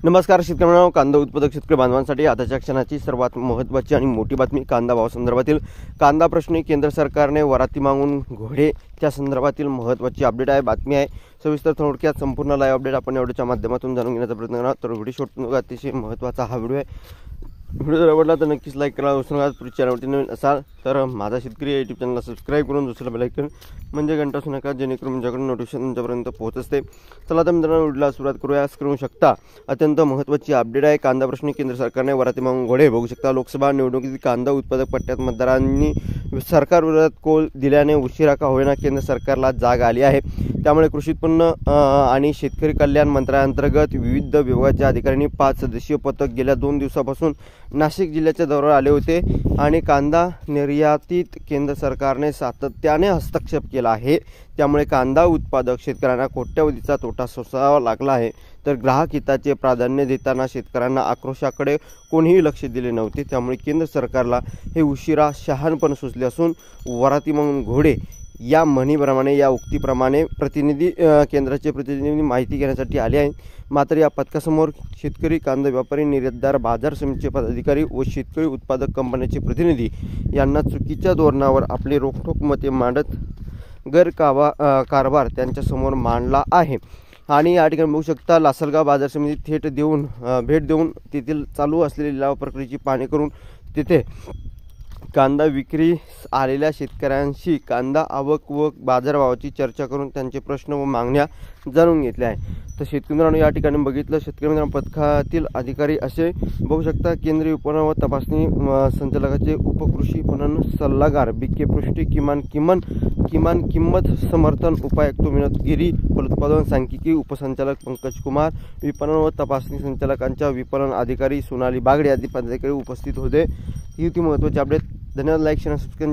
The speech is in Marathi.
नमस्कार शेतकऱ्यांनो, कांदा उत्पादक शेतकरी बांधवांसाठी आताच्या क्षणाची सर्वात महत्त्वाची आणि मोठी बातमी कांदा भावासंदर्भातील कांदा प्रश्नी केंद्र सरकारने वराती मागून घोडे त्या संदर्भातील महत्त्वाची अपडेट आहे, बातमी आहे। सविस्तर थोडक्यात संपूर्ण लाईव्ह अपडेट आपण व्हिडिओच्या माध्यमातून जाणून घेण्याचा प्रयत्न करा। तर व्हिडिओ शेवटपर्यंत अतिशय महत्त्वाचा हा व्हिडिओ आहे। व्हिडिओ जर आवडला तर नक्कीच लाईक करा। पुढे चॅनलवरती नवीन असाल तर माझा शेतकरी यूट्यूब चॅनलला सबस्क्राईब करून दुसरा बेल आयकॉन म्हणजे घंटा वाजू नका, जेणेकरून तुमच्याकडून नोटिफिकेशन तुमच्यापर्यंत पोहोचत असते। चला तर मित्रांनो, व्हिडिओला सुरुवात करूया। करू शकता अत्यंत महत्त्वाची अपडेट आहे। कांदा प्रश्नी केंद्र सरकारने वराती मागून घोडे बघू शकता। लोकसभा निवडणुकीत कांदा उत्पादक पट्ट्यात मतदारांनी सरकारविरोधात कौल दिल्याने उशिरा का होईना केंद्र सरकारला जाग आली आहे। त्यामुळे कृषी उत्पन्न आणि शेतकरी कल्याण मंत्रालयाअंतर्गत विविध विभागाच्या अधिकाऱ्यांनी 5 सदस्यीय पथक गेल्या 2 दिवसापासून नाशिक जिल्ह्याच्या दौऱ्यावर आले होते आणि कांदा निर्यातीत केंद्र सरकारने सातत्याने हस्तक्षेप केला आहे। त्यामुळे कांदा उत्पादक शेतकऱ्यांना कोट्यवधीचा तोटा सोसावा लागला आहे। तर ग्राहक हिताचे प्राधान्य देताना शेतकऱ्यांना आक्रोशाकडे कोणीही लक्ष दिले नव्हते। त्यामुळे केंद्र सरकारला हे उशिरा शहाणपण सुचले असून वराती मागून घोडे या म्हणीप्रमाणे, या उक्तीप्रमाणे केंद्राचे प्रतिनिधी माहिती घेण्यासाठी आले आहेत। मात्र या पथकासमोर शेतकरी, कांदा व्यापारी, निर्यातदार, बाजार समितीचे पदाधिकारी व शेतकरी उत्पादक कंपन्यांचे प्रतिनिधी यांना चुकीच्या धोरणावर आपले रोखठोक मते मांडत कारभार त्यांच्यासमोर मांडला आहे। आणि या ठिकाणी बघू शकता, लासलगाव बाजार समिती भेट देऊन तेथील चालू असलेली लिलाव प्रक्रियेची पाहणी करून तिथे कांदा विक्री आलेल्या शेतकऱ्यांशी कांदा आवक व बाजारभावाची चर्चा करून त्यांचे प्रश्न व मागण्या जाणून घेतल्या आहे। तर शेतकरी मित्रांनो, या ठिकाणी बघितलं, शेतकरी मित्रांनो पथकातील अधिकारी असे बघू शकता, केंद्रीय विपणन व तपासणी संचालकाचे उपकृषी विपणन सल्लागार बीके पृष्टी, किमान किंमत समर्थन उपायुक्त विनोद गिरी, फलोत्पादन सांख्यिकी उपसंचालक पंकज कुमार, विपणन व तपासणी संचालकांच्या विपणन अधिकारी सोनाली बागडे आदी पदाधिकारी उपस्थित होते। ही होती महत्त्वाची अपडेट। धन्यवाद। Like share subscribe